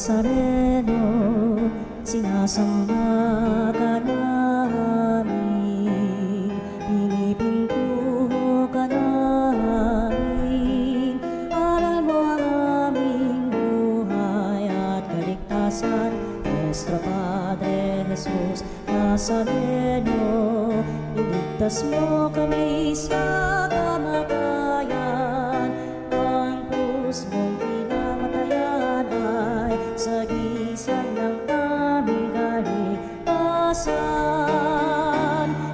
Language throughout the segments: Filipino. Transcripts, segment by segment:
Nazareno, sinasamba ka namin, pinipinto ka namin, aral mo ang aming buhay at kaligtasan. Nuestro Padre Jesus Nazareno, iligtas mo kami sa kamatayan, ang krus mong pinamatayan ay sagisag ng aming kaligtasan.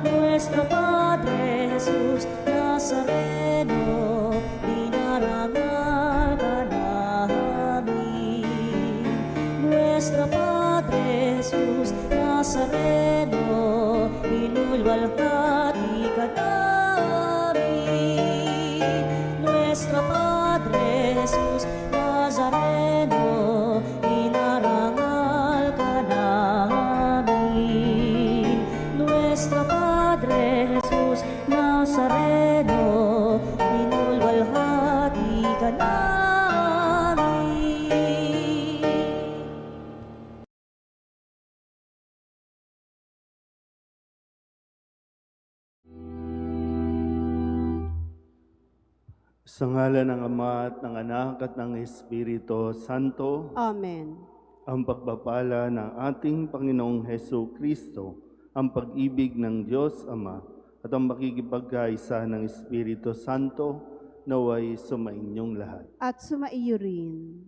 Nuestro Padre Jesus Nazareno, dinarangal ka namin. Nuestro Padre Jesus Nazareno, inulwalhati ka namin. Nuestro Padre Jesus Nazareno, inarangal ka namin. Nuestro Padre Jesus Nazareno, inulwalhati ka namin. Sa ngalan ng Ama at ng Anak at ng Espiritu Santo, Amen. ang pagpapala ng ating Panginoong Hesu Kristo, ang pag-ibig ng Diyos Ama, at ang makikipagkaisa ng Espiritu Santo, naway sumainyong lahat. At sumaiyo rin.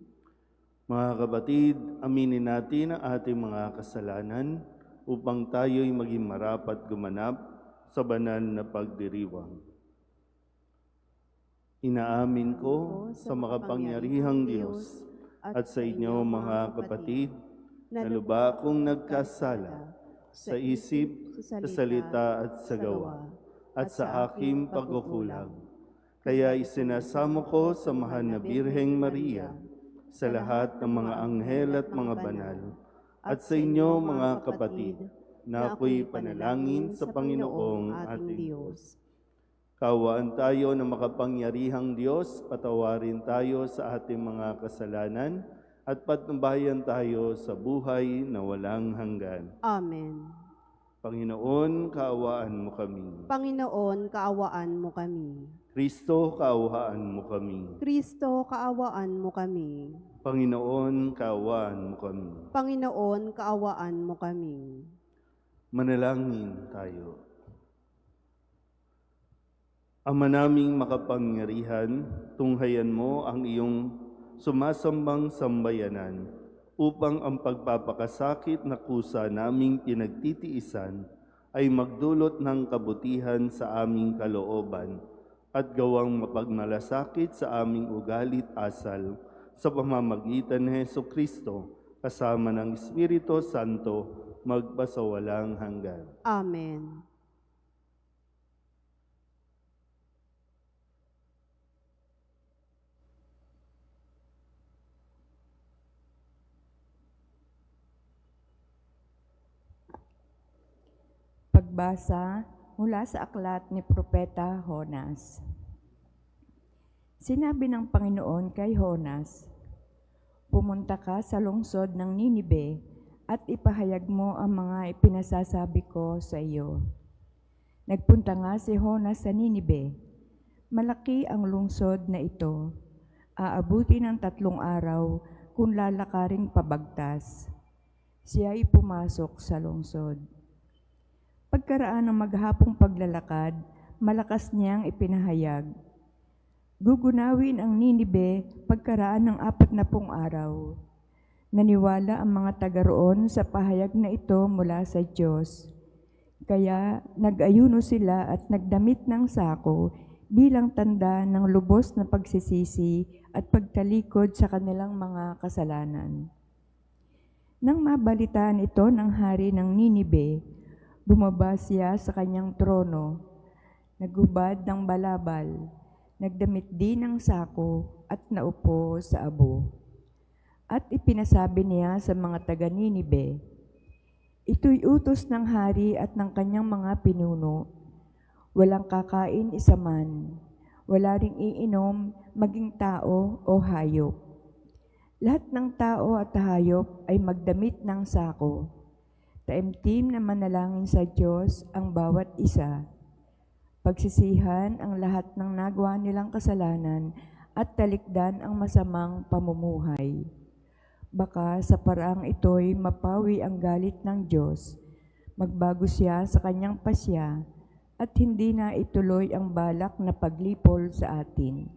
Mga kapatid, aminin natin ang ating mga kasalanan upang tayo'y maging marapat gumanap sa banal na pagdiriwang. Inaamin ko sa makapangyarihang Diyos at sa inyo mga kapatid na lubha akong nagkasala sa isip, sa salita at sa gawa at sa aking pagkukulang. Kaya isinasamo ko sa mahal na Birheng Maria, sa lahat ng mga anghel at mga banal, at sa inyo mga kapatid na ako'y panalangin sa Panginoong ating Diyos. Kaawaan tayo ng makapangyarihang Diyos, patawarin tayo sa ating mga kasalanan, at patnubayan tayo sa buhay na walang hanggan. Amen. Panginoon, kaawaan mo kami. Panginoon, kaawaan mo kami. Kristo, kaawaan mo kami. Kristo, kaawaan mo kami. Panginoon, kaawaan mo kami. Panginoon, kaawaan mo kami. Manalangin tayo. Ama naming makapangyarihan, tunghayan mo ang iyong sumasambang sambayanan upang ang pagpapakasakit na kusa naming pinagtitiisan ay magdulot ng kabutihan sa aming kalooban at gawang mapagmalasakit sa aming ugalit asal sa pamamagitan ni Jesucristo kasama ng Espiritu Santo magpasawalang hanggan. Amen. Pagbasa mula sa aklat ni Propeta Jonas. Sinabi ng Panginoon kay Jonas, "Pumunta ka sa lungsod ng Ninibe at ipahayag mo ang mga ipinasasabi ko sa iyo." Nagpunta nga si Jonas sa Ninibe. Malaki ang lungsod na ito. Aabuti ng 3 araw kung lalakaring pabagtas. Siya ay pumasok sa lungsod. Pagkaraan ng maghapong paglalakad, malakas niyang ipinahayag, "Gugunawin ang Ninibe pagkaraan ng 40 araw." Naniwala ang mga taga roon sa pahayag na ito mula sa Diyos. Kaya nag-ayuno sila at nagdamit ng sako bilang tanda ng lubos na pagsisisi at pagtalikod sa kanilang mga kasalanan. Nang mabalitaan ito ng hari ng Ninibe, bumaba siya sa kanyang trono, naghubad ng balabal, nagdamit din ng sako at naupo sa abo. At ipinasabi niya sa mga taga Ninibe, "Ito'y utos ng hari at ng kanyang mga pinuno. Walang kakain isa man, wala ring iinom maging tao o hayop. Lahat ng tao at hayop ay magdamit ng sako. Taimtim na manalangin sa Diyos ang bawat isa. Pagsisihan ang lahat ng nagawa nilang kasalanan at talikdan ang masamang pamumuhay. Baka sa paraang ito'y mapawi ang galit ng Diyos, magbago siya sa kanyang pasya at hindi na ituloy ang balak na paglipol sa atin.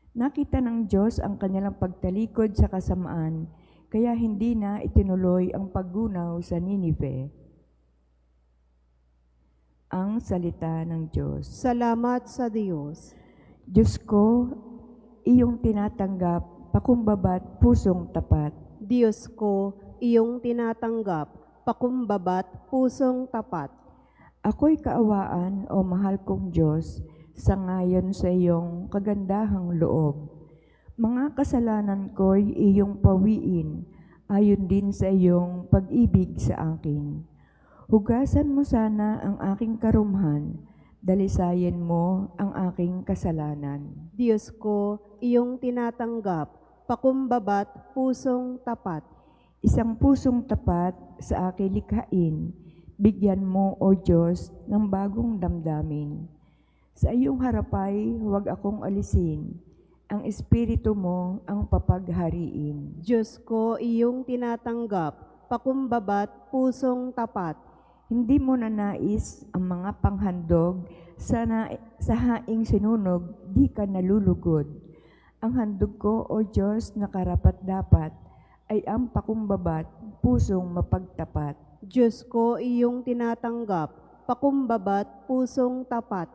Nakita ng Diyos ang kanilang pagtalikod sa kasamaan, kaya hindi na itinuloy ang paggunaw sa Ninive. Ang salita ng Diyos. Salamat sa Diyos. Diyos ko, iyong tinatanggap, pakumbabat pusong tapat. Diyos ko, iyong tinatanggap, pakumbabat pusong tapat. Ako'y kaawaan, o mahal kong Diyos, sangayon sa iyong kagandahang loob. Mga kasalanan ko'y iyong pawiin, ayon din sa iyong pag-ibig sa akin. Hugasan mo sana ang aking karumhan, dalisayin mo ang aking kasalanan. Diyos ko, iyong tinatanggap, pakumbabat pusong tapat. Isang pusong tapat sa aking likhain, bigyan mo, O Diyos, ng bagong damdamin. Sa iyong harapay, huwag akong alisin. Ang Espiritu mo ang papaghariin. Diyos ko, iyong tinatanggap, pakumbabat pusong tapat. Hindi mo nanais ang mga panghandog sa haing sinunog, di ka nalulugod. Ang handog ko, O Diyos, na karapat-dapat, ay ang pakumbabat, pusong mapagtapat. Diyos ko, iyong tinatanggap, pakumbabat pusong tapat.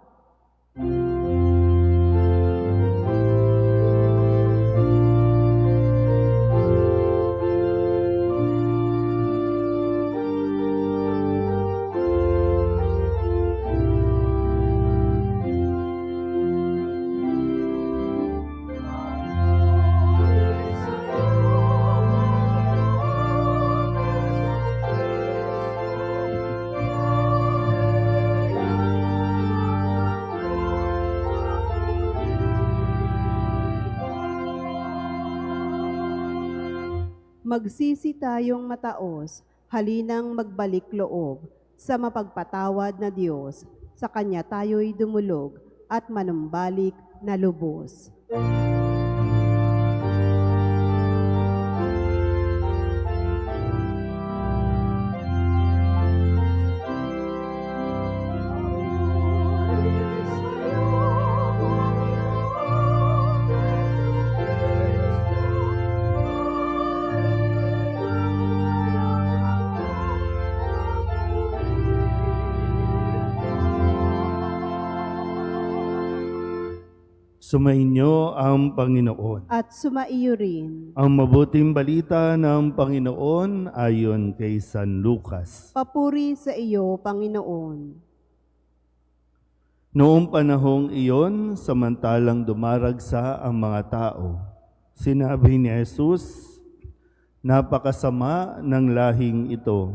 Magsisi tayong mataos, halinang magbalik loob, sa mapagpatawad na Diyos, sa Kanya tayo'y dumulog at manumbalik na lubos. Sumainyo ang Panginoon. At sumaiyo rin. Ang mabuting balita ng Panginoon ayon kay San Lucas. Papuri sa iyo, Panginoon. Noong panahong iyon, samantalang dumaragsa ang mga tao, sinabi ni Jesus, napakasama ng lahing ito.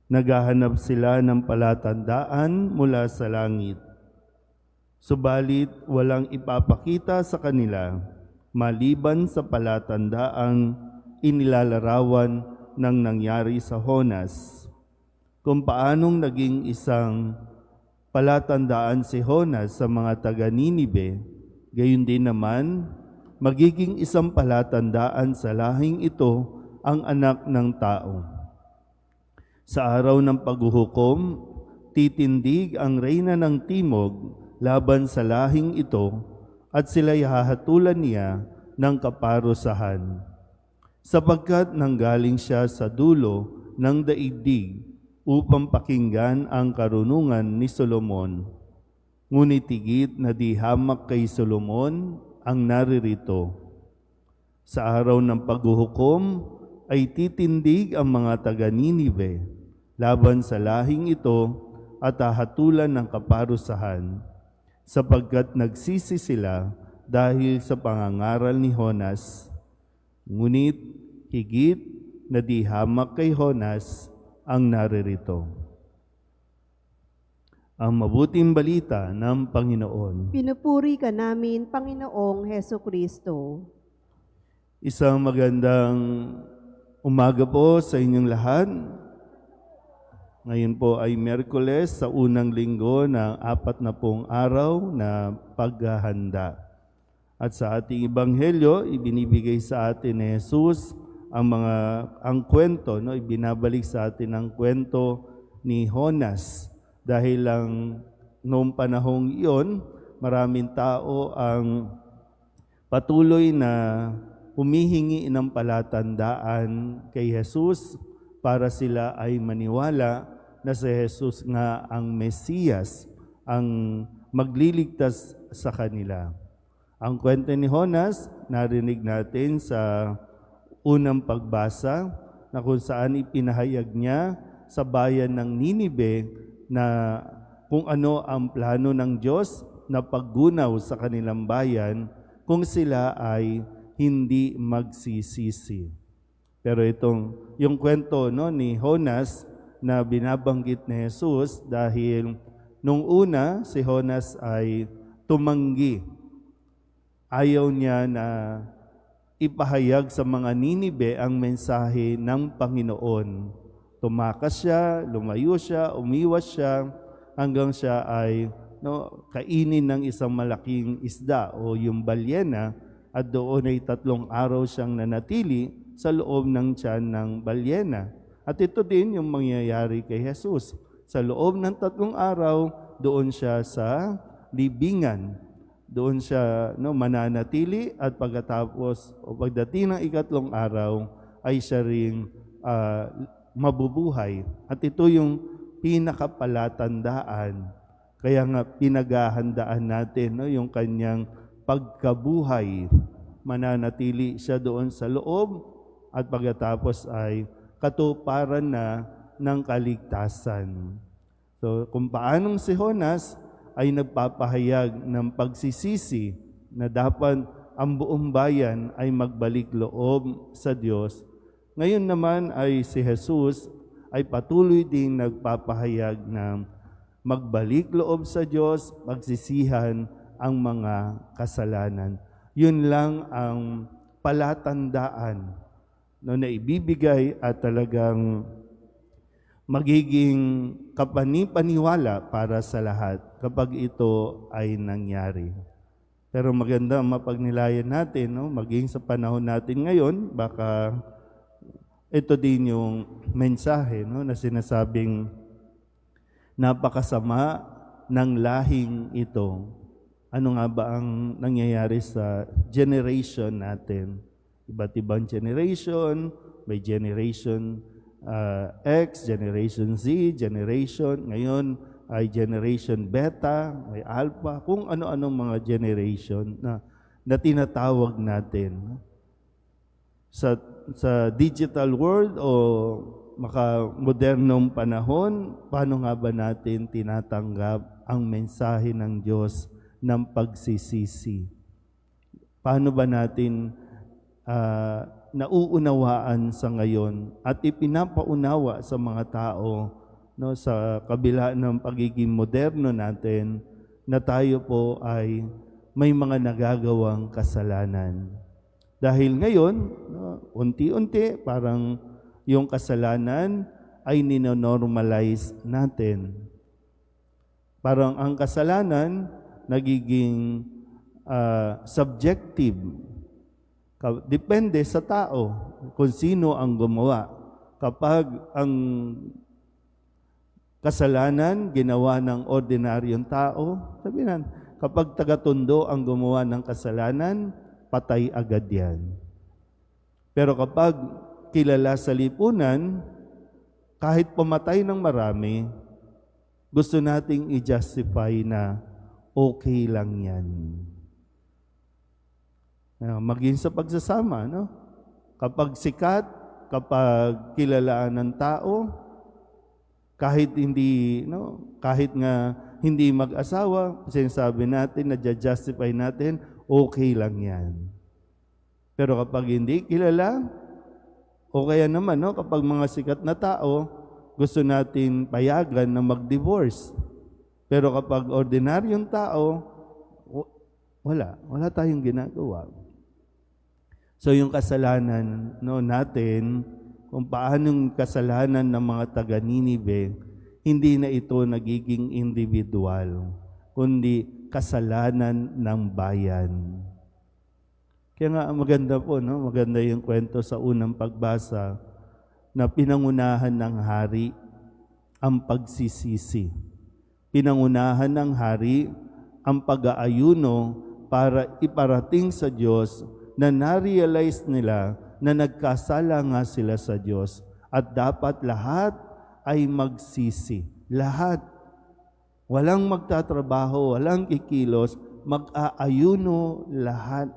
Naghahanap sila ng palatandaan mula sa langit. Subalit walang ipapakita sa kanila maliban sa palatandaang inilalarawan ng nangyari sa Honas. Kung paanong naging isang palatandaan si Honas sa mga taga-Ninibe, gayon din naman magiging isang palatandaan sa lahing ito ang anak ng tao. Sa araw ng paghuhukom, titindig ang reyna ng timog laban sa lahing ito at sila'y hahatulan niya ng kaparusahan. Sapagkat nanggaling siya sa dulo ng daigdig upang pakinggan ang karunungan ni Solomon. Ngunit higit na di hamak kay Solomon ang naririto. Sa araw ng paghuhukom ay titindig ang mga taga-Ninive laban sa lahing ito at hahatulan ng kaparusahan, sapagkat nagsisi sila dahil sa pangangaral ni Honas. Ngunit higit na di hamak kay Honas ang naririto. Ang mabuting balita ng Panginoon. Pinupuri ka namin, Panginoong Heso Kristo. Isang magandang umaga po sa inyong lahat. Ngayon po ay Miyerkules sa unang linggo ng 40 araw na paghahanda. At sa ating ebanghelyo, ibinibigay sa atin ni Jesus ang kwento, no? Ibinabalik sa atin ang kwento ni Jonas. Dahil lang noong panahong iyon, maraming tao ang patuloy na humihingi ng palatandaan kay Jesus para sila ay maniwala na si Jesus nga ang Mesiyas, ang magliligtas sa kanila. Ang kwento ni Jonas, narinig natin sa unang pagbasa na kung saan ipinahayag niya sa bayan ng Ninibe na kung ano ang plano ng Diyos na paggunaw sa kanilang bayan kung sila ay hindi magsisisi. Pero yung kwento ni Jonas na binabanggit ni Jesus dahil nung una si Jonas ay tumanggi. Ayaw niya na ipahayag sa mga Ninibe ang mensahe ng Panginoon. Tumakas siya, lumayo siya, umiwas siya, hanggang siya ay kainin ng isang malaking isda o yung balyena, at doon ay 3 araw siyang nanatili sa loob ng tiyan ng balyena. At ito din yung mangyayari kay Jesus. Sa loob ng 3 araw, doon siya sa libingan. Doon siya mananatili at pagdating ng 3 araw ay siya ring mabubuhay. At ito yung pinakapalatandaan. Kaya nga pinaghahandaan natin yung kanyang pagkabuhay. Mananatili siya doon sa loob at pagkatapos ay katuparan na ng kaligtasan. So kung paanong si Jonas ay nagpapahayag ng pagsisisi na dapat ang buong bayan ay magbalik loob sa Diyos, ngayon naman ay si Jesus ay patuloy ding nagpapahayag ng magbalik loob sa Diyos, pagsisihan ang mga kasalanan. Yun lang ang palatandaan na ibibigay at talagang magiging kapanipaniwala para sa lahat kapag ito ay nangyari. Pero maganda mapagnilayan natin, maging sa panahon natin ngayon, baka ito din yung mensahe na sinasabing napakasama ng lahing ito. Ano nga ba ang nangyayari sa generation natin? Iba't ibang generation, may generation X, generation Z, ngayon ay generation Beta, may Alpha, kung ano-anong mga generation na tinatawag natin. Sa digital world o modernong panahon, paano nga ba natin tinatanggap ang mensahe ng Diyos ng pagsisisi? Paano ba natin nauunawaan sa ngayon at ipinapaunawa sa mga tao sa kabila ng pagiging moderno natin na tayo po ay may mga nagagawang kasalanan. Dahil ngayon, unti-unti parang yung kasalanan ay ninonormalize natin. Parang ang kasalanan nagiging subjective. Depende sa tao kung sino ang gumawa. Kapag ang kasalanan ginawa ng ordinaryong tao, sabihin, kapag taga-Tondo ang gumawa ng kasalanan, patay agad yan. Pero kapag kilala sa lipunan, kahit pumatay ng marami, gusto nating i-justify na okay lang yan. Maging sa pagsasama, kapag sikat, kapag kilalaan ng tao, kahit nga hindi mag-asawa, sinasabi natin, na-justify natin, okay lang yan. Pero kapag hindi kilala, o kaya naman, kapag mga sikat na tao, gusto natin payagan na mag-divorce. Pero kapag ordinaryong tao, wala tayong ginagawa. So yung kasalanan natin, kung paano yung kasalanan ng mga taga Ninive, hindi na ito nagiging individual, kundi kasalanan ng bayan. Kaya nga maganda po, maganda yung kwento sa unang pagbasa na pinangunahan ng hari ang pagsisisi. Pinangunahan ng hari ang pag-aayuno para iparating sa Diyos na na-realize nila na nagkasala nga sila sa Diyos at dapat lahat ay magsisi. Lahat. Walang magtatrabaho, walang kikilos, mag-aayuno lahat.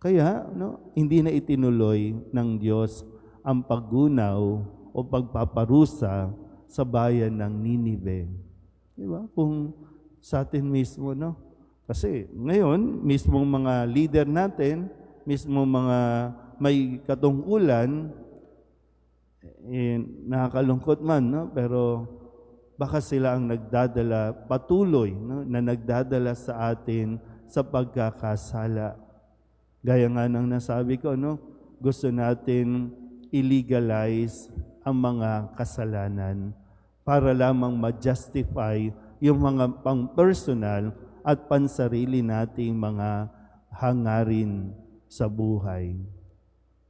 Kaya, hindi na itinuloy ng Diyos ang paggunaw o pagpaparusa sa bayan ng Ninive. Diba? Kung sa atin mismo, Kasi ngayon, mismong mga leader natin, mismong mga may katungkulan, nakakalungkot man, pero baka sila ang nagdadala, patuloy, na nagdadala sa atin sa pagkakasala. Gaya nga ng nasabi ko, gusto natin illegalize ang mga kasalanan para lamang ma-justify yung mga pang-personal at pansarili nating mga hangarin sa buhay.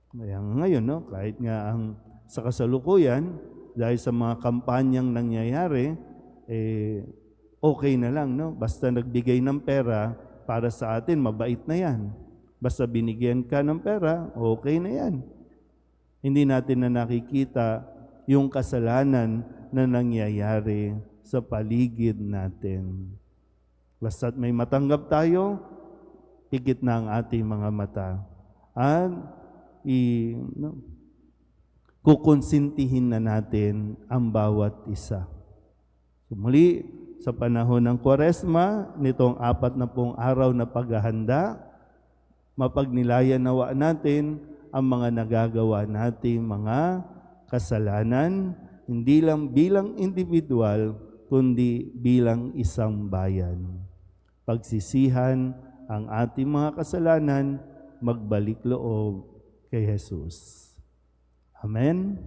Kaya ngayon, kahit nga sa kasalukuyan, dahil sa mga kampanyang nangyayari, okay na lang, Basta nagbigay ng pera para sa atin, mabait na yan. Basta binigyan ka ng pera, okay na yan. Hindi natin na nakikita yung kasalanan na nangyayari sa paligid natin. Basta't may matanggap tayo, higit na ang ating mga mata. At kukonsintihin na natin ang bawat isa. So, muli, sa panahon ng Kwaresma, nitong 40 araw na paghahanda, mapagnilayan nawa natin ang mga nagagawa nating mga kasalanan, hindi lang bilang individual, kundi bilang isang bayan. Pagsisihan ang ating mga kasalanan, magbalik loob kay Jesus. Amen?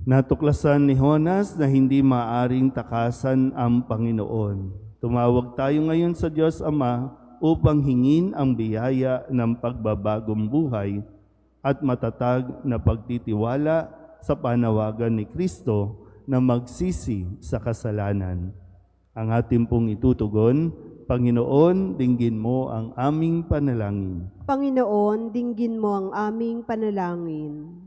Natuklasan ni Jonas na hindi maaring takasan ang Panginoon. Tumawag tayo ngayon sa Diyos Ama upang hingin ang biyaya ng pagbabagong buhay at matatag na pagtitiwala sa panawagan ni Kristo na magsisi sa kasalanan. Ang ating pong itutugon, Panginoon, dinggin mo ang aming panalangin. Panginoon, dinggin mo ang aming panalangin.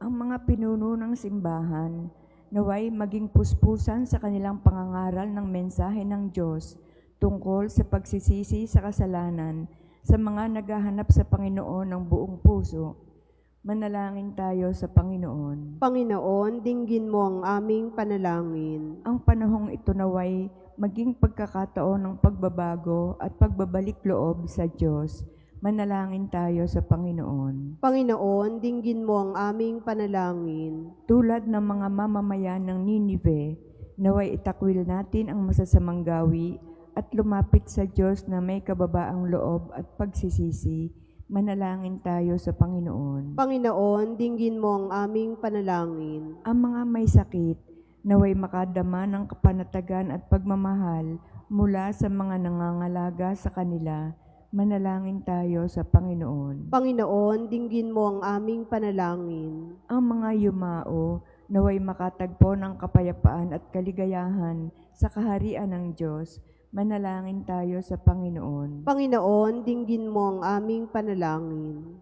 Ang mga pinuno ng simbahan, naway maging puspusan sa kanilang pangangaral ng mensahe ng Diyos tungkol sa pagsisisi sa kasalanan sa mga naghahanap sa Panginoon ng buong puso. Manalangin tayo sa Panginoon. Panginoon, dinggin mo ang aming panalangin. Ang panahong ito naway maging pagkakataon ng pagbabago at pagbabalik loob sa Diyos. Manalangin tayo sa Panginoon. Panginoon, dinggin mo ang aming panalangin. Tulad ng mga mamamayan ng Ninive, naway itakwil natin ang masasamang gawi at lumapit sa Diyos na may kababaang loob at pagsisisi. Manalangin tayo sa Panginoon. Panginoon, dinggin mo ang aming panalangin. Ang mga may sakit, naway makadama ng kapanatagan at pagmamahal mula sa mga nangangalaga sa kanila. Manalangin tayo sa Panginoon. Panginoon, dinggin mo ang aming panalangin. Ang mga yumao, naway makatagpo ng kapayapaan at kaligayahan sa kaharian ng Diyos. Manalangin tayo sa Panginoon. Panginoon, dinggin mo ang aming panalangin.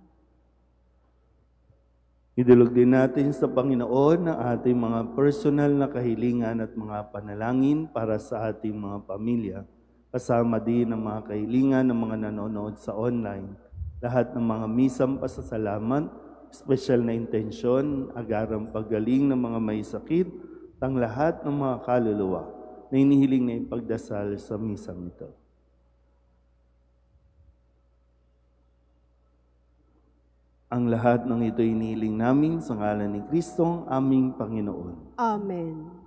Idulog din natin sa Panginoon ang ating mga personal na kahilingan at mga panalangin para sa ating mga pamilya. Kasama din ang mga kahilingan ng mga nanonood sa online. Lahat ng mga misang pasasalamat, espesyal na intensyon, agarang paggaling ng mga may sakit, ang lahat ng mga kaluluwa na inihiling na ipagdasal sa misang ito. Ang lahat ng ito iniling namin sa ngalan ni Kristong aming Panginoon. Amen.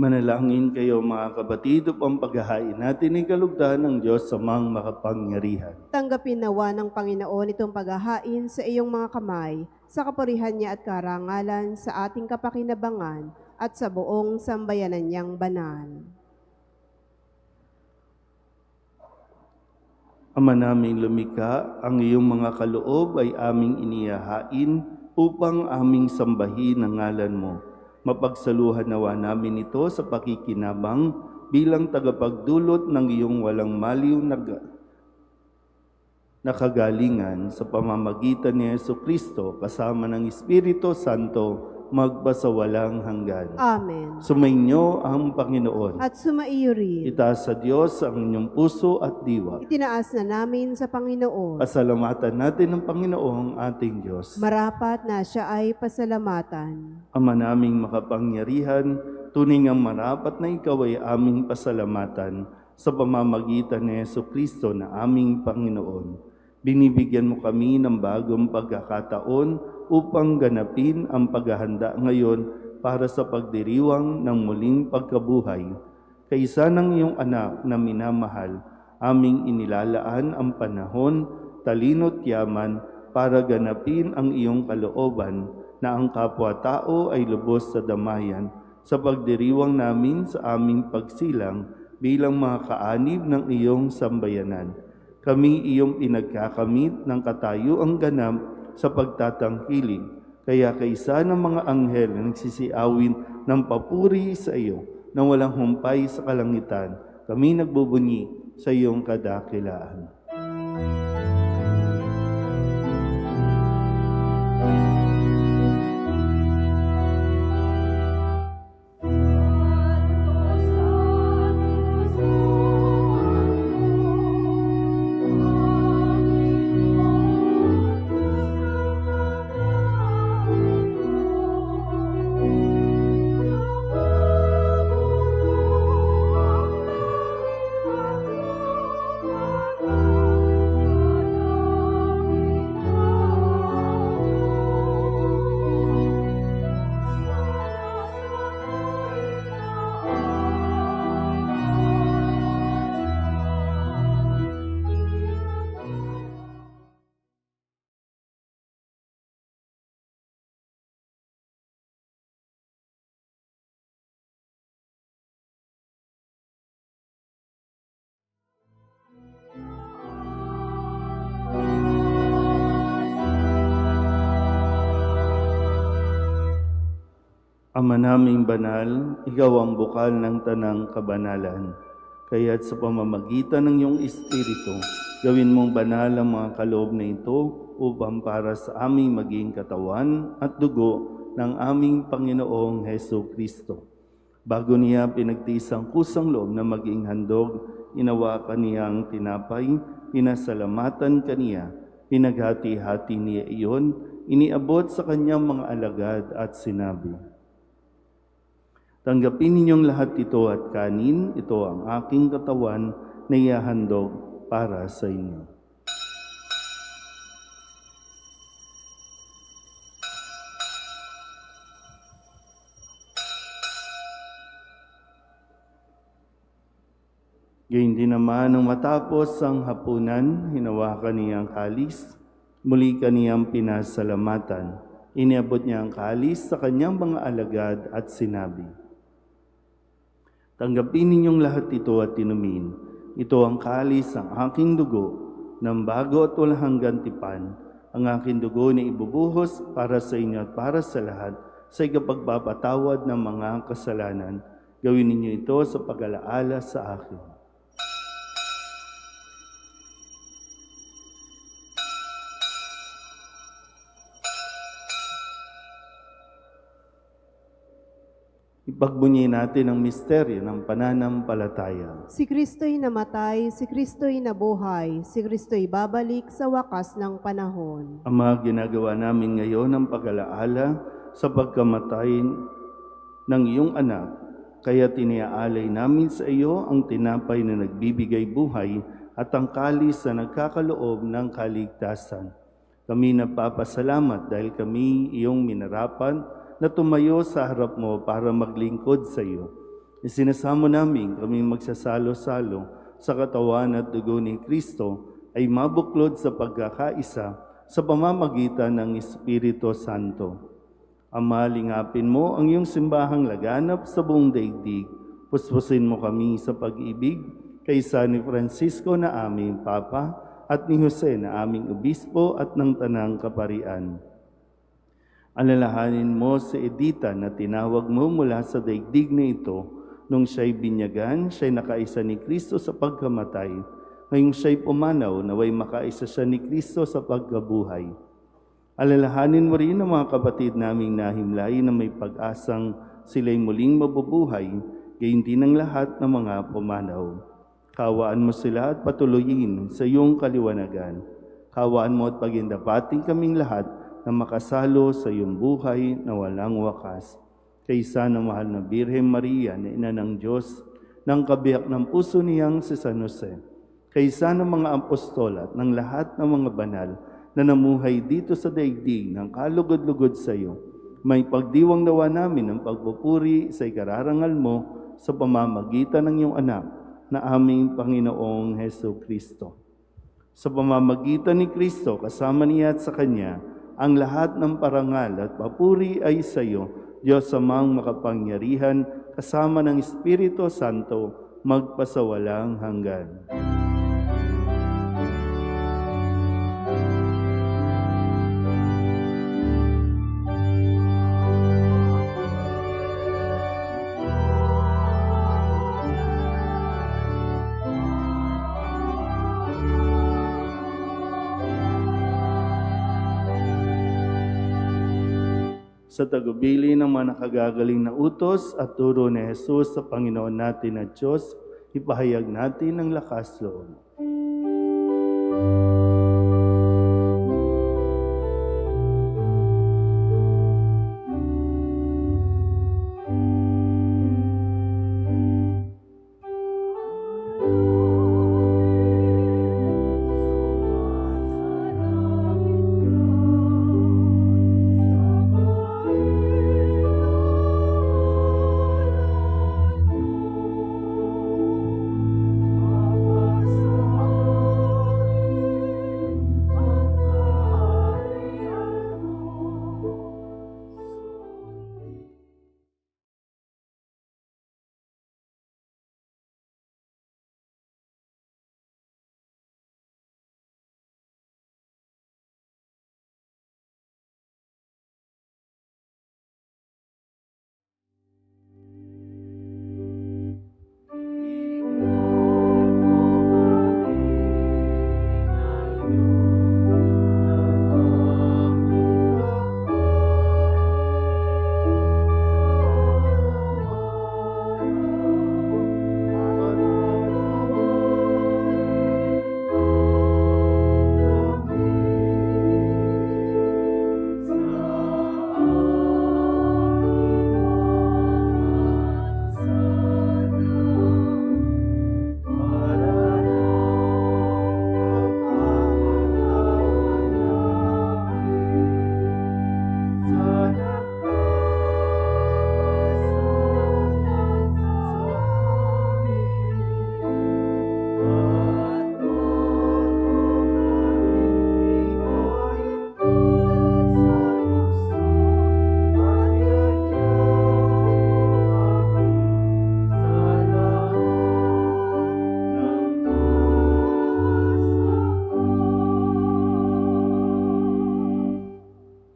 Manalangin kayo mga kapatid upang paghahain natin ang kalugdan ng Diyos sa mga makapangyarihan. Tanggapin nawa ng Panginoon itong paghahain sa iyong mga kamay, sa kapurihan niya at karangalan, sa ating kapakinabangan, at sa buong sambayanan niyang banal. Ama naming lumikha, ang iyong mga kaloob ay aming inihahain upang aming sambahin ang ngalan mo. Mapagsaluhan nawa namin ito sa pakikinabang bilang tagapagdulot ng iyong walang maliw na kagalingan sa pamamagitan ni Jesucristo kasama ng Espiritu Santo magpasawalang hanggan. Amen. Sumainyo ang Panginoon. At sumaiyo rin. Itaas sa Diyos ang inyong puso at diwa. Itinaas na namin sa Panginoon. Pasalamatan natin ang Panginoong ating Diyos. Marapat na siya ay pasalamatan. Ama naming makapangyarihan, tunay ngang marapat na ikaw ay aming pasalamatan sa pamamagitan ni Jesucristo na aming Panginoon. Binibigyan mo kami ng bagong pagkakataon upang ganapin ang paghahanda ngayon para sa pagdiriwang ng muling pagkabuhay. Kaysa ng iyong anak na minamahal, aming inilalaan ang panahon, talino't yaman para ganapin ang iyong kalooban na ang kapwa-tao ay lubos sa damayan sa pagdiriwang namin sa aming pagsilang bilang mga kaanib ng iyong sambayanan. Kami iyong pinagkakamit ng katayuang ganap sa pagtatangkiling, kaya kaysa ng mga anghel na nagsisiawin ng papuri sa iyo na walang humpay sa kalangitan, kami nagbubunyi sa iyong kadakilaan. Ama naming banal, ikaw ang bukal ng tanang kabanalan. Kaya't sa pamamagitan ng iyong Espiritu, gawin mong banal ang mga kaloob na ito upang para sa aming maging katawan at dugo ng aming Panginoong Heso Kristo. Bago niya pinagtiis ang kusang loob na maging handog, inawakan niya ang tinapay, pinasalamatan kaniya, pinaghati-hati niya iyon, iniabot sa kanyang mga alagad at sinabi, "Tanggapin ninyong lahat ito at kanin, ito ang aking katawan na ihahandog para sa inyo. Gayun din naman nung matapos ang hapunan, hinawakan niya ang kalis, muli kaniyang pinasalamatan. Iniabot niya ang kalis sa kanyang mga alagad at sinabi, "Tanggapin ninyong lahat ito at inumin. Ito ang kalis ng aking dugo, ng bago at walang hanggang tipan. Ang aking dugo na ibubuhos para sa inyo at para sa lahat sa ikapagpapatawad ng mga kasalanan. Gawin ninyo ito sa pag-alaala sa akin." Ipagbunyi natin ang misteryo ng pananampalataya. Si Kristo'y namatay, si Kristo'y nabuhay, si Kristo'y babalik sa wakas ng panahon. Ama, ginagawa namin ngayon ang pag-alaala sa pagkamatay ng iyong anak, kaya tiniaalay namin sa iyo ang tinapay na nagbibigay buhay at ang kalis na nagkakaloob ng kaligtasan. Kami nagpapasalamat dahil kami iyong minarapan na tumayo sa harap mo para maglingkod sa iyo. Isinasamo namin kami magsasalo-salo sa katawan at dugo ni Kristo ay mabuklod sa pagkakaisa sa pamamagitan ng Espiritu Santo. Ama, lingapin mo ang iyong simbahang laganap sa buong daigdig. Puspusin mo kami sa pag-ibig kay San Francisco na aming Papa at ni Jose na aming Obispo at ng Tanang Kaparian. Alalahanin mo si Edita na tinawag mo mula sa daigdig na ito. Nung siya'y binyagan, siya'y nakaisa ni Kristo sa pagkamatay. Ngayong siya'y pumanaw, naway makaisa siya ni Kristo sa pagkabuhay. Alalahanin mo rin ang mga kapatid naming nahimlay na may pag-asang sila'y muling mabubuhay, gayon din ang lahat ng mga pumanaw. Kawaan mo sila at patuloyin sa iyong kaliwanagan. Kawaan mo at pagindapating kaming lahat na makasalo sa iyong buhay na walang wakas. Kaysa ng mahal na Birhen Maria na ina ng Diyos, ng kabiyak ng puso niyang si San Jose, kaysa ng mga apostol at ng lahat ng mga banal na namuhay dito sa daigdig ng kalugod-lugod sa iyo, may pagdiwang nawa namin ang pagpupuri sa ikararangal mo sa pamamagitan ng iyong anak na aming Panginoong Heso Kristo. Sa pamamagitan ni Kristo, kasama niya at sa Kanya, ang lahat ng parangal at papuri ay sa iyo, Diyos Amang makapangyarihan, kasama ng Espiritu Santo, magpasawalang hanggan. Sa tagubili ng mga nakagagaling na utos at turo ni Jesus sa Panginoon natin at Diyos, ipahayag natin ang lakas loob.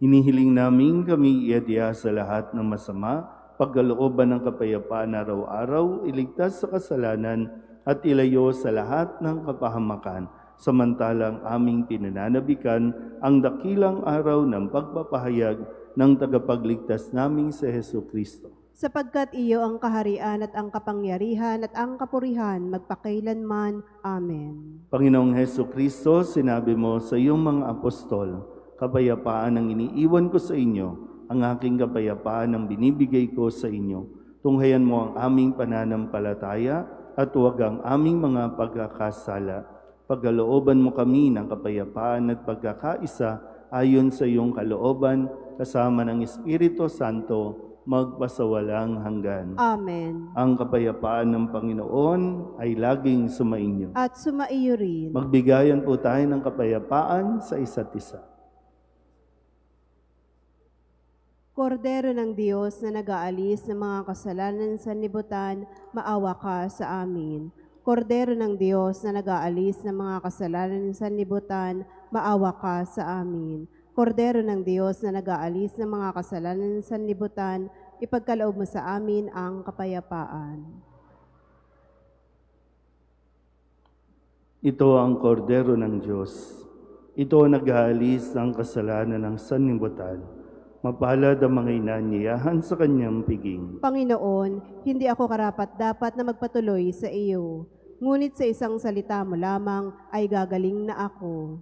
Hinihiling namin kami iadya sa lahat ng masama, pagkalooban ng kapayapaan araw-araw, iligtas sa kasalanan at ilayo sa lahat ng kapahamakan, samantalang aming pinananabikan ang dakilang araw ng pagpapahayag ng tagapagligtas naming si Jesucristo. Sapagkat iyo ang kaharian at ang kapangyarihan at ang kapurihan magpakailanman. Amen. Panginoong Jesucristo, sinabi mo sa iyong mga apostol, kapayapaan ang iniiwan ko sa inyo, ang aking kapayapaan ang binibigay ko sa inyo. Tunghayan mo ang aming pananampalataya at huwag ang aming mga pagkakasala. Pagkalooban mo kami ng kapayapaan at pagkakaisa ayon sa iyong kalooban, kasama ng Espiritu Santo, magpasawalang hanggan. Amen. Ang kapayapaan ng Panginoon ay laging sumainyo. At sumaiyo rin. Magbigayan po tayo ng kapayapaan sa isa't isa. Kordero ng Diyos na nag-aalis ng mga kasalanan sa sanlibutan, maawa ka sa amin. Kordero ng Diyos na nag-aalis ng mga kasalanan sa sanlibutan, maawa ka sa amin. Kordero ng Diyos na nag-aalis ng mga kasalanan sa sanlibutan, ipagkaloob mo sa amin ang kapayapaan. Ito ang kordero ng Diyos. Ito ang nag-aalis ng kasalanan ng sanlibutan. Mapalad ang mga inanyayahan sa kanyang piging. Panginoon, hindi ako karapat-dapat na magpatuloy sa iyo. Ngunit sa isang salita mo lamang ay gagaling na ako.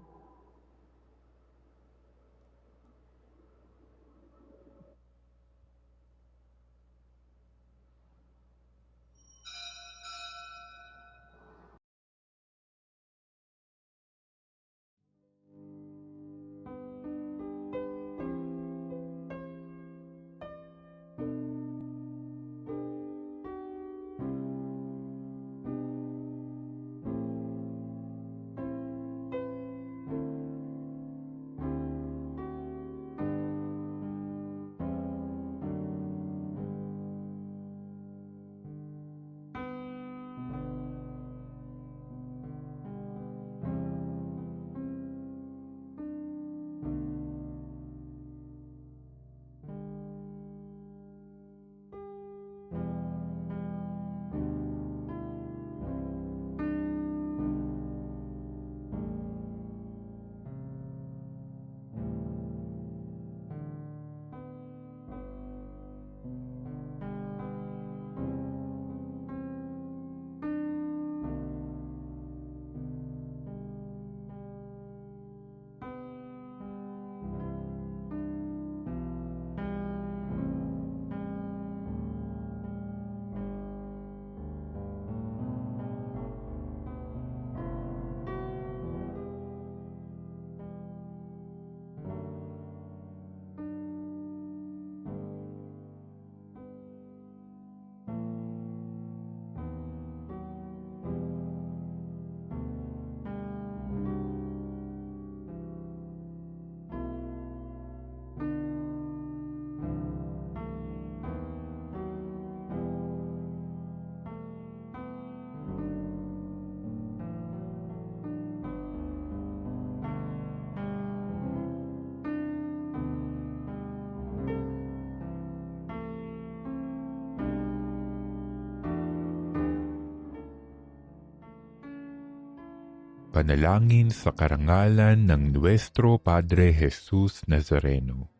Panalangin sa karangalan ng Nuestro Padre Jesus Nazareno.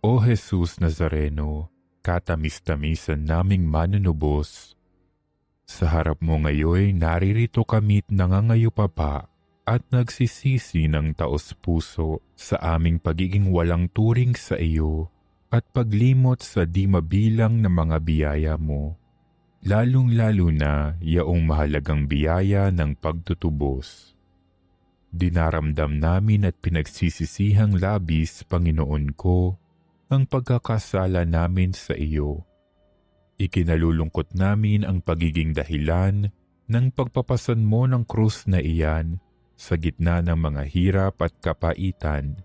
O Jesus Nazareno, katamis-tamisan naming manunubos, sa harap mo ngayon naririto kami't nangangayupapa at nagsisisi ng taos-puso sa aming pagiging walang turing sa iyo at paglimot sa di mabilang na mga biyaya mo. Lalong-lalo na yaong mahalagang biyaya ng pagtutubos. Dinaramdam namin at pinagsisisihang labis, Panginoon ko, ang pagkakasala namin sa iyo. Ikinalulungkot namin ang pagiging dahilan ng pagpapasan mo ng krus na iyan sa gitna ng mga hirap at kapaitan,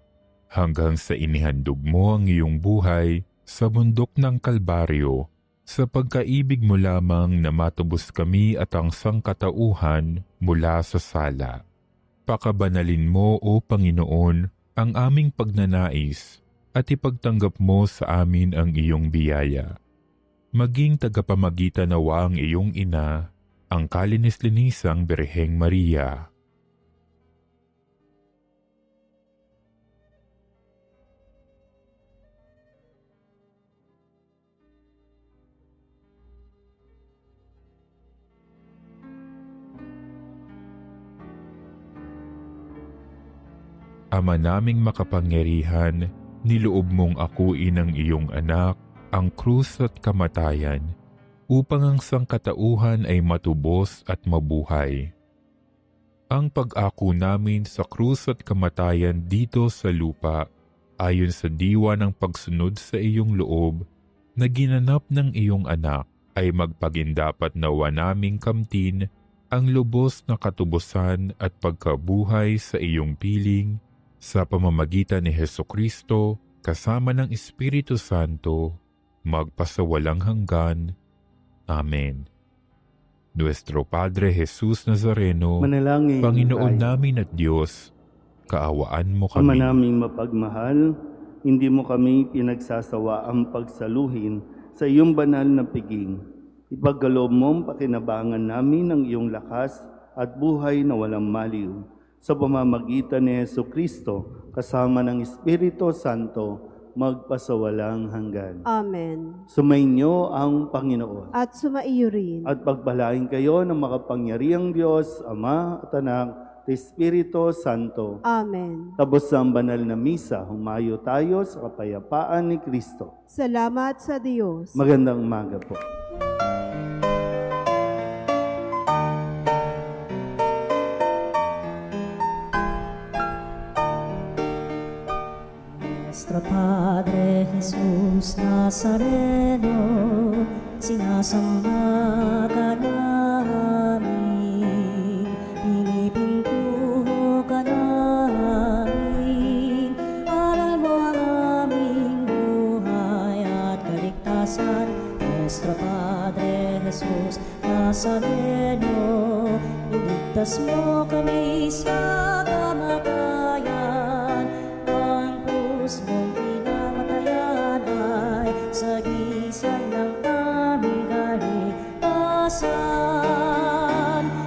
hanggang sa inihandog mo ang iyong buhay sa bundok ng Kalbaryo, sa pagkaibig mo lamang na matubos kami at ang sangkatauhan mula sa sala. Pakabanalin mo, O Panginoon, ang aming pagnanais at ipagtanggap mo sa amin ang iyong biyaya. Maging tagapamagitan nawa ang iyong ina, ang kalinis-linisang Birheng Maria. Ama naming makapangyarihan, niloob mong akuin ang iyong anak, ang krus at kamatayan, upang ang sangkatauhan ay matubos at mabuhay. Ang pag-ako namin sa krus at kamatayan dito sa lupa, ayon sa diwa ng pagsunod sa iyong loob, na ginanap ng iyong anak, ay magpagindapat nawa naming kamtin ang lubos na katubusan at pagkabuhay sa iyong piling, sa pamamagitan ni Hesukristo, kasama ng Espiritu Santo, magpasawalang hanggan. Amen. Nuestro Padre Jesus Nazareno, Manalangin Panginoon tayo. namin at Diyos, kaawaan mo Ama kami. naming mapagmahal, hindi mo kami pinagsasawaang pagsaluhin sa iyong banal na piging. Ipagkaloob mong pakinabangan namin ang iyong lakas at buhay na walang maliw. Sa pamamagitan ni Hesukristo, kasama ng Espiritu Santo, magpasawalang hanggan. Amen. Sumainyo ang Panginoon. At sumaiyo rin. At pagpalain kayo ng makapangyarihang Diyos, Ama at Anak, at Espiritu Santo. Amen. Tapos ang banal na misa, humayo tayo sa kapayapaan ni Kristo. Salamat sa Diyos. Magandang umaga po. Nuestro Padre Jesus Nazareno, sinasamba ka namin, pinipintuho ka namin, aral mo ang aming buhay at kaligtasan. Nuestro Padre Jesus Nazareno, iligtas mo kami sa kamatayan, ang krus mong pinamatayan ay sagisag ng aming kaligtasan.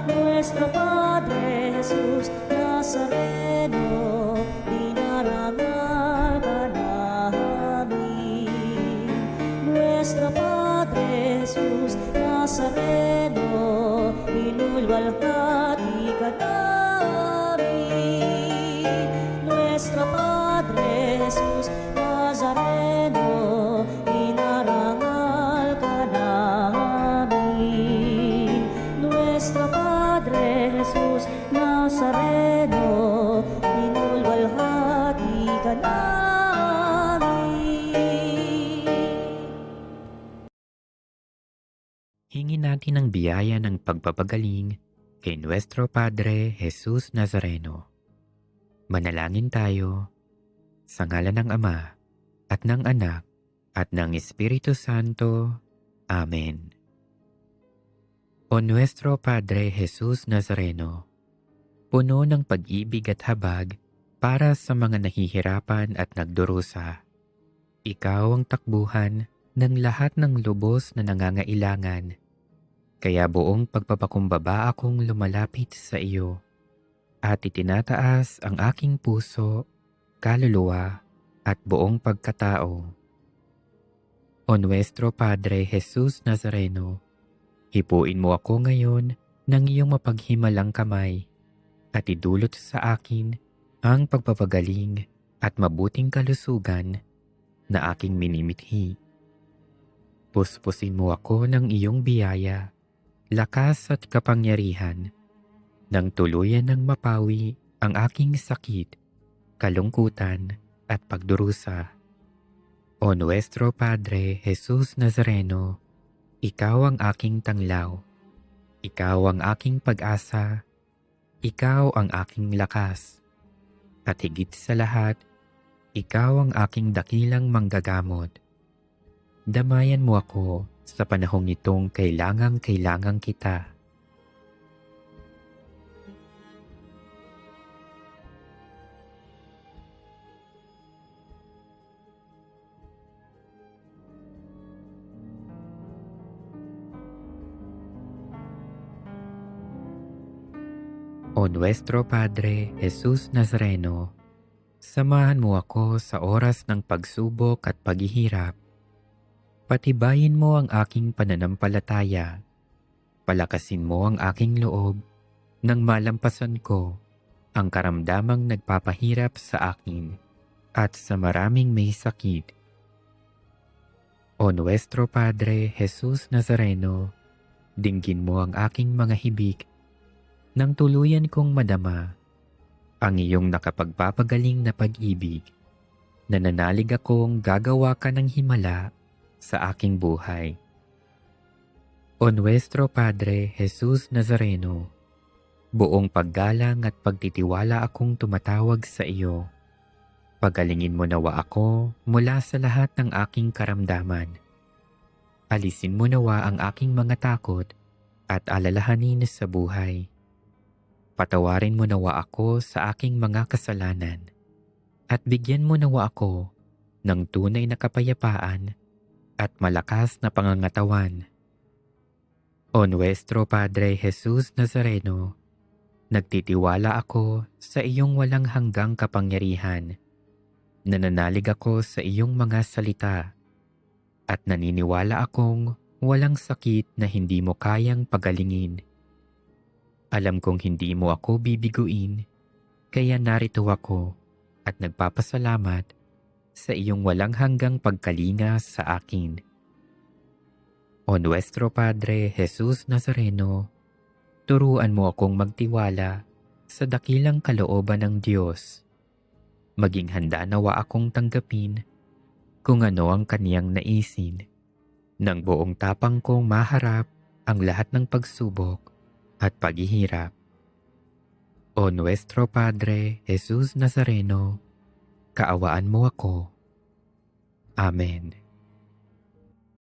Nuestro Padre Jesus Nazareno, dinarangal ka namin. Nuestro Padre Jesus Nazareno, inulwalhati ka namin. Nuestro Padre Jesus Nazareno, inarangal ka namin. Nuestro Padre Jesus Nazareno, inulwalhati ka namin. Hingin natin ang biyaya ng pagpapagaling kay Nuestro Padre Jesus Nazareno. Manalangin tayo sa ngalan ng Ama at ng Anak at ng Espiritu Santo. Amen. O Nuestro Padre Jesus Nazareno, puno ng pag-ibig at habag para sa mga nahihirapan at nagdurusa, ikaw ang takbuhan ng lahat ng lubos na nangangailangan. Kaya buong pagpapakumbaba akong lumalapit sa iyo at itinataas ang aking puso, kaluluwa at buong pagkatao. O Nuestro Padre Jesus Nazareno, hipuin mo ako ngayon ng iyong mapaghimalang kamay at idulot sa akin ang pagpapagaling at mabuting kalusugan na aking minimithi. Puspusin mo ako ng iyong biyaya, lakas at kapangyarihan, nang tuluyan ng mapawi ang aking sakit, kalungkutan at pagdurusa. O Nuestro Padre Jesus Nazareno, ikaw ang aking tanglaw, ikaw ang aking pag-asa, ikaw ang aking lakas, at higit sa lahat, ikaw ang aking dakilang manggagamot. Damayan mo ako sa panahong itong kailangang kita. O Nuestro Padre Jesus Nazareno, samahan mo ako sa oras ng pagsubok at paghihirap. Patibayin mo ang aking pananampalataya. Palakasin mo ang aking loob nang malampasan ko ang karamdamang nagpapahirap sa akin at sa maraming may sakit. O Nuestro Padre Jesus Nazareno, dinggin mo ang aking mga hibik nang tuluyan kong madama ang iyong nakapagpapagaling na pag-ibig. Nananalig akong gagawa ka ng himala sa aking buhay. O Nuestro Padre Jesus Nazareno, buong paggalang at pagtitiwala akong tumatawag sa iyo. Pagalingin mo nawa ako mula sa lahat ng aking karamdaman. Alisin mo nawa ang aking mga takot at alalahanin sa buhay. Patawarin mo nawa ako sa aking mga kasalanan at bigyan mo nawa ako ng tunay na kapayapaan at malakas na pangangatawan. O Nuestro Padre Jesus Nazareno, nagtitiwala ako sa iyong walang hanggang kapangyarihan. Nananalig ako sa iyong mga salita at naniniwala akong walang sakit na hindi mo kayang pagalingin. Alam kong hindi mo ako bibiguin, kaya narito ako at nagpapasalamat sa iyong walang hanggang pagkalinga sa akin. O Nuestro Padre Jesus Nazareno, turuan mo akong magtiwala sa dakilang kalooban ng Diyos. Maging handa nawa akong tanggapin kung ano ang kaniyang naisin. Nang buong tapang kong maharap ang lahat ng pagsubok at paghihirap. O Nuestro Padre Jesus Nazareno, kaawaan mo ako. Amen.